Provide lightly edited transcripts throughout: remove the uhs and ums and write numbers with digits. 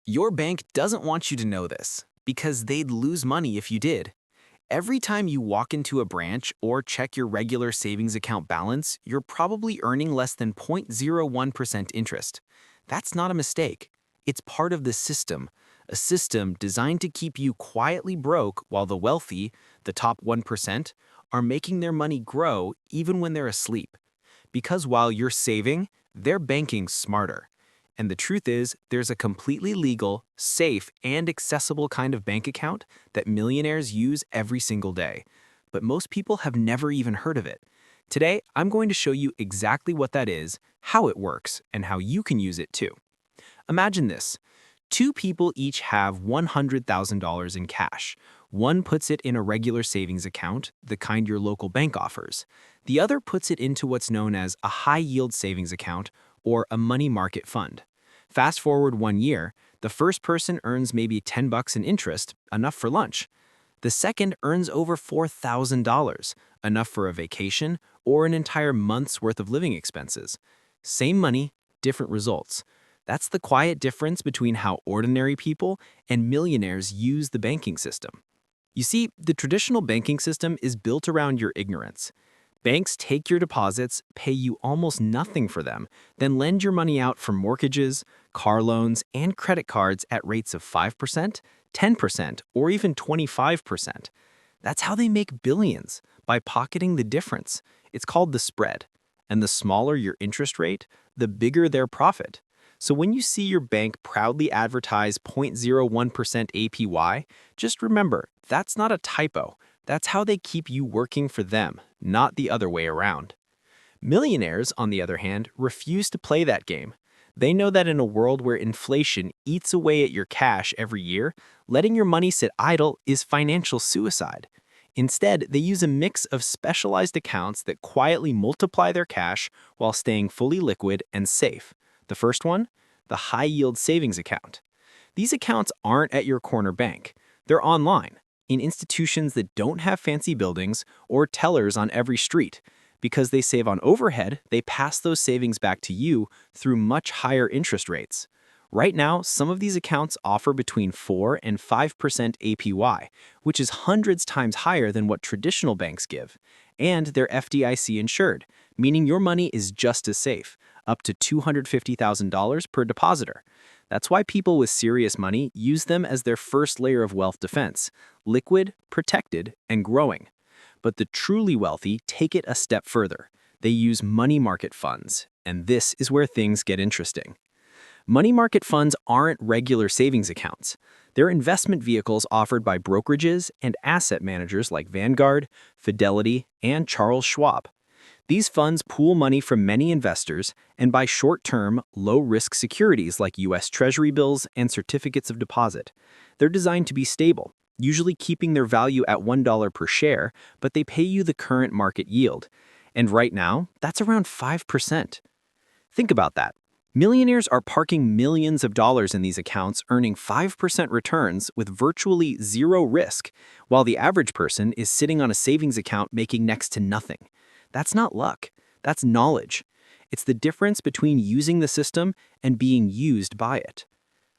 Your bank doesn't want you to know this because they'd lose money if you did. Every time you walk into a branch or check your regular savings account balance, you're probably earning less than 0.01% interest. That's not a mistake. It's part of the system, a system designed to keep you quietly broke while the wealthy, the top 1%, are making their money grow even when they're asleep. Because while you're saving, they're banking smarter. And the truth is, there's a completely legal, safe, and accessible kind of bank account that millionaires use every single day. But most people have never even heard of it. Today, I'm going to show you exactly what that is, how it works, and how you can use it too. Imagine this. Two people each have $100,000 in cash. One puts it in a regular savings account, the kind your local bank offers. The other puts it into what's known as a high-yield savings account or a money market fund. Fast forward 1 year, the first person earns maybe $10 in interest, enough for lunch. The second earns over $4,000, enough for a vacation or an entire month's worth of living expenses. Same money, different results. That's the quiet difference between how ordinary people and millionaires use the banking system. You see, the traditional banking system is built around your ignorance. Banks take your deposits, pay you almost nothing for them, then lend your money out for mortgages, car loans, and credit cards at rates of 5%, 10%, or even 25%. That's how they make billions, by pocketing the difference. It's called the spread. And the smaller your interest rate, the bigger their profit. So when you see your bank proudly advertise 0.01% APY, just remember, that's not a typo. That's how they keep you working for them, not the other way around. Millionaires, on the other hand, refuse to play that game. They know that in a world where inflation eats away at your cash every year, letting your money sit idle is financial suicide. Instead, they use a mix of specialized accounts that quietly multiply their cash while staying fully liquid and safe. The first one, the high-yield savings account. These accounts aren't at your corner bank. They're online, in institutions that don't have fancy buildings or tellers on every street. Because they save on overhead, they pass those savings back to you through much higher interest rates. Right now, some of these accounts offer between 4 and 5% APY, which is hundreds times higher than what traditional banks give. And they're FDIC insured, meaning your money is just as safe, up to $250,000 per depositor. That's why people with serious money use them as their first layer of wealth defense, liquid, protected, and growing. But the truly wealthy take it a step further. They use money market funds, and this is where things get interesting. Money market funds aren't regular savings accounts. They're investment vehicles offered by brokerages and asset managers like Vanguard, Fidelity, and Charles Schwab. These funds pool money from many investors and buy short-term, low-risk securities like U.S. Treasury bills and certificates of deposit. They're designed to be stable, usually keeping their value at $1 per share, but they pay you the current market yield. And right now, that's around 5%. Think about that. Millionaires are parking millions of dollars in these accounts, earning 5% returns with virtually zero risk, while the average person is sitting on a savings account making next to nothing. That's not luck. That's knowledge. It's the difference between using the system and being used by it.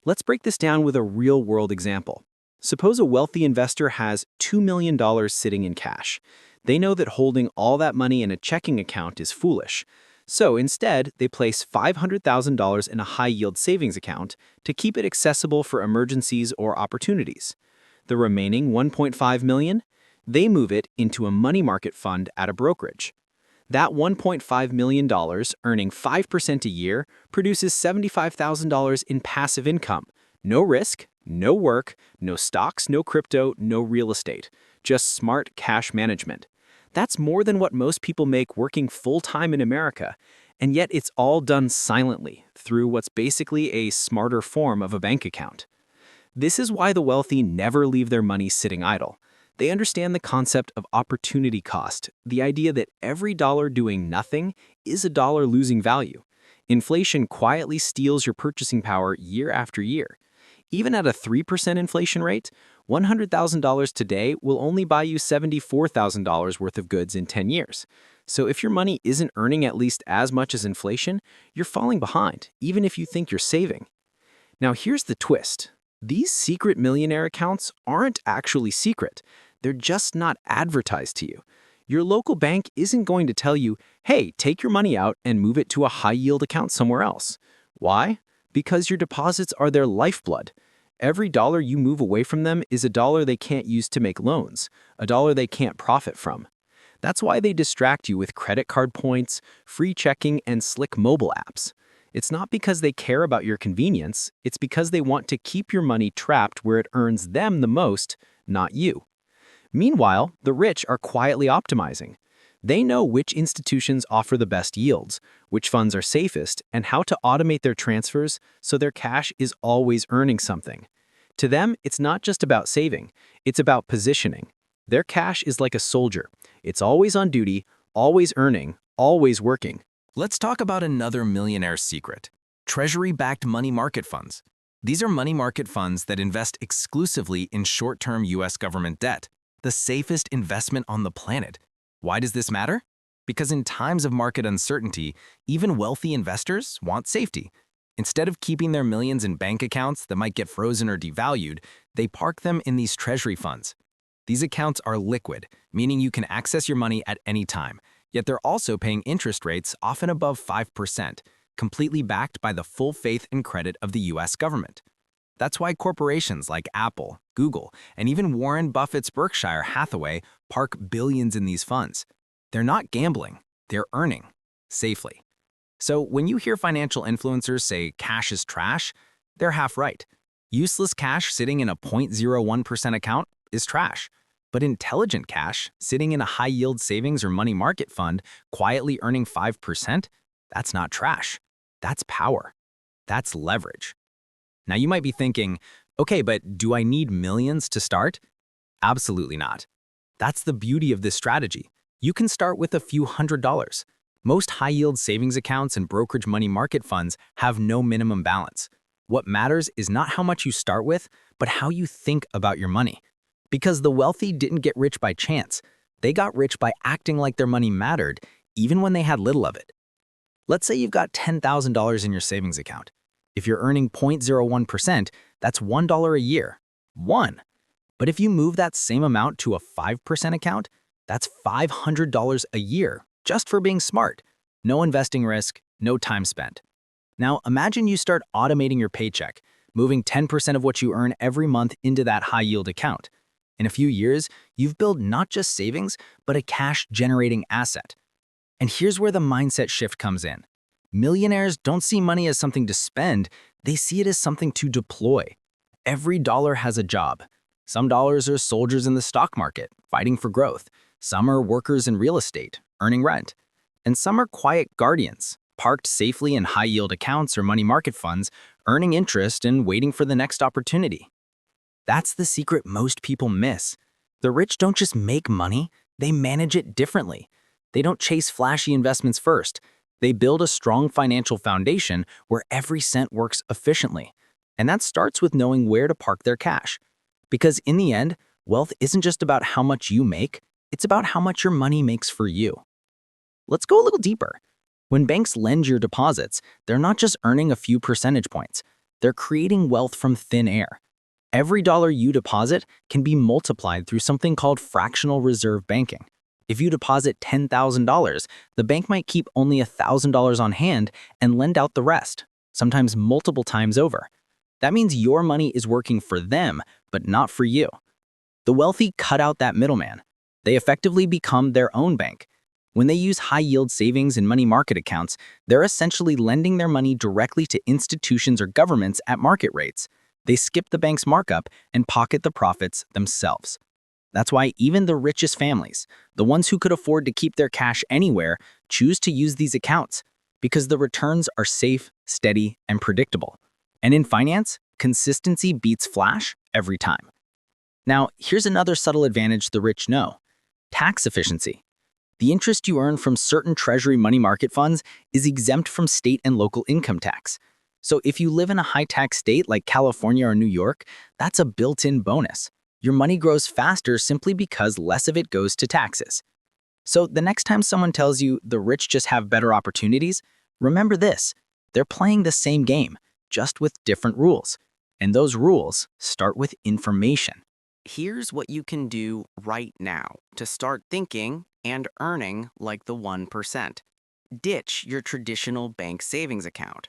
Let's break this down with a real-world example. Suppose a wealthy investor has $2 million sitting in cash. They know that holding all that money in a checking account is foolish. So instead, they place $500,000 in a high-yield savings account to keep it accessible for emergencies or opportunities. The remaining $1.5 million, they move it into a money market fund at a brokerage. That $1.5 million, earning 5% a year, produces $75,000 in passive income. No risk, no work, no stocks, no crypto, no real estate. Just smart cash management. That's more than what most people make working full-time in America, and yet it's all done silently through what's basically a smarter form of a bank account. This is why the wealthy never leave their money sitting idle. They understand the concept of opportunity cost, the idea that every dollar doing nothing is a dollar losing value. Inflation quietly steals your purchasing power year after year. Even at a 3% inflation rate, $100,000 today will only buy you $74,000 worth of goods in 10 years. So if your money isn't earning at least as much as inflation, you're falling behind, even if you think you're saving. Now here's the twist. These secret millionaire accounts aren't actually secret. They're just not advertised to you. Your local bank isn't going to tell you, hey, take your money out and move it to a high-yield account somewhere else. Why? Because your deposits are their lifeblood. Every dollar you move away from them is a dollar they can't use to make loans, a dollar they can't profit from. That's why they distract you with credit card points, free checking, and slick mobile apps. It's not because they care about your convenience, it's because they want to keep your money trapped where it earns them the most, not you. Meanwhile, the rich are quietly optimizing. They know which institutions offer the best yields, which funds are safest, and how to automate their transfers so their cash is always earning something. To them, it's not just about saving, it's about positioning. Their cash is like a soldier. It's always on duty, always earning, always working. Let's talk about another millionaire secret: Treasury-backed money market funds. These are money market funds that invest exclusively in short-term U.S. government debt, the safest investment on the planet. Why does this matter? Because in times of market uncertainty, even wealthy investors want safety. Instead of keeping their millions in bank accounts that might get frozen or devalued, they park them in these treasury funds. These accounts are liquid, meaning you can access your money at any time, yet they're also paying interest rates often above 5%, completely backed by the full faith and credit of the U.S. government. That's why corporations like Apple, Google, and even Warren Buffett's Berkshire Hathaway park billions in these funds. They're not gambling, they're earning safely. So when you hear financial influencers say cash is trash, they're half right. Useless cash sitting in a 0.01% account is trash. But intelligent cash sitting in a high-yield savings or money market fund quietly earning 5%, that's not trash. That's power. That's leverage. Now you might be thinking, okay, but do I need millions to start? Absolutely not. That's the beauty of this strategy. You can start with a few $100s. Most high-yield savings accounts and brokerage money market funds have no minimum balance. What matters is not how much you start with, but how you think about your money. Because the wealthy didn't get rich by chance. They got rich by acting like their money mattered, even when they had little of it. Let's say you've got $10,000 in your savings account. If you're earning 0.01%, that's $1 a year. One. But if you move that same amount to a 5% account, that's $500 a year, just for being smart. No investing risk, no time spent. Now imagine you start automating your paycheck, moving 10% of what you earn every month into that high-yield account. In a few years, you've built not just savings, but a cash-generating asset. And here's where the mindset shift comes in. Millionaires don't see money as something to spend, they see it as something to deploy. Every dollar has a job. Some dollars are soldiers in the stock market, fighting for growth. Some are workers in real estate, earning rent. And some are quiet guardians, parked safely in high-yield accounts or money market funds, earning interest and waiting for the next opportunity. That's the secret most people miss. The rich don't just make money, they manage it differently. They don't chase flashy investments first. They build a strong financial foundation where every cent works efficiently. And that starts with knowing where to park their cash. Because in the end, wealth isn't just about how much you make, it's about how much your money makes for you. Let's go a little deeper. When banks lend your deposits, they're not just earning a few percentage points. They're creating wealth from thin air. Every dollar you deposit can be multiplied through something called fractional reserve banking. If you deposit $10,000, the bank might keep only $1,000 on hand and lend out the rest, sometimes multiple times over. That means your money is working for them, but not for you. The wealthy cut out that middleman. They effectively become their own bank. When they use high-yield savings and money market accounts, they're essentially lending their money directly to institutions or governments at market rates. They skip the bank's markup and pocket the profits themselves. That's why even the richest families, the ones who could afford to keep their cash anywhere, choose to use these accounts because the returns are safe, steady, and predictable. And in finance, consistency beats flash every time. Now, here's another subtle advantage the rich know: tax efficiency. The interest you earn from certain treasury money market funds is exempt from state and local income tax. So if you live in a high-tax state like California or New York, that's a built-in bonus. Your money grows faster simply because less of it goes to taxes. So the next time someone tells you the rich just have better opportunities, remember this: they're playing the same game. just with different rules. And those rules start with information. Here's what you can do right now to start thinking and earning like the 1%. Ditch your traditional bank savings account.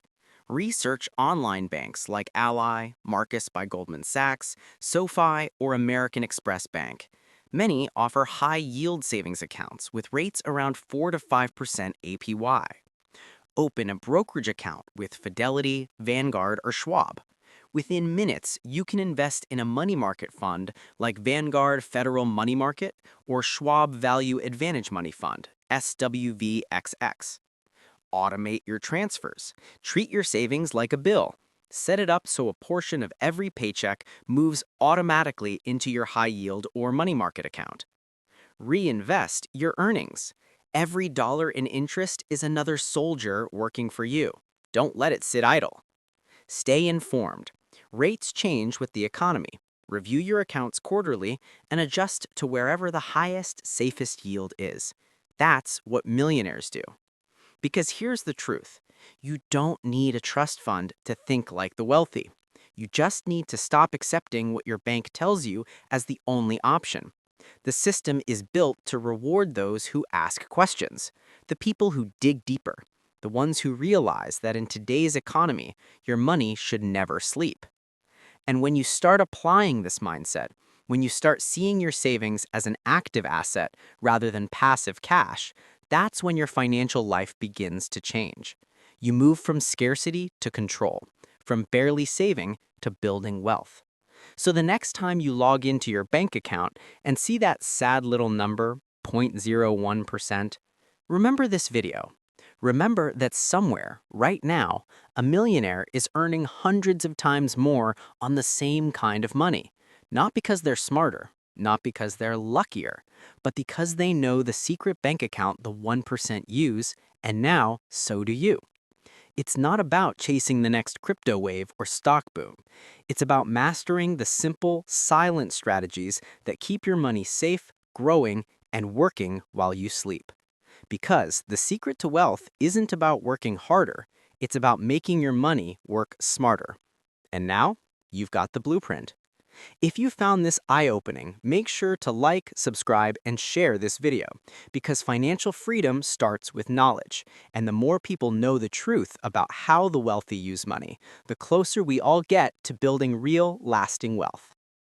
Research online banks like Ally, Marcus by Goldman Sachs, SoFi, or American Express Bank. Many offer high yield savings accounts with rates around 4 to 5% APY. Open a brokerage account with Fidelity, Vanguard, or Schwab. Within minutes, you can invest in a money market fund like Vanguard Federal Money Market or Schwab Value Advantage Money Fund, SWVXX. Automate your transfers. Treat your savings like a bill. Set it up so a portion of every paycheck moves automatically into your high yield or money market account. Reinvest your earnings. Every dollar in interest is another soldier working for you. Don't let it sit idle. Stay informed. Rates change with the economy. Review your accounts quarterly and adjust to wherever the highest, safest yield is. That's what millionaires do. Because here's the truth. You don't need a trust fund to think like the wealthy. You just need to stop accepting what your bank tells you as the only option. The system is built to reward those who ask questions, the people who dig deeper, the ones who realize that in today's economy, your money should never sleep. And when you start applying this mindset, when you start seeing your savings as an active asset rather than passive cash, that's when your financial life begins to change. You move from scarcity to control, from barely saving to building wealth. So the next time you log into your bank account and see that sad little number, 0.01%, remember this video. Remember that somewhere, right now, a millionaire is earning hundreds of times more on the same kind of money. Not because they're smarter, not because they're luckier, but because they know the secret bank account the 1% use, and now so do you. It's not about chasing the next crypto wave or stock boom. It's about mastering the simple, silent strategies that keep your money safe, growing, and working while you sleep. Because the secret to wealth isn't about working harder, it's about making your money work smarter. And now, you've got the blueprint. If you found this eye-opening, make sure to like, subscribe, and share this video, because financial freedom starts with knowledge, and the more people know the truth about how the wealthy use money, the closer we all get to building real, lasting wealth.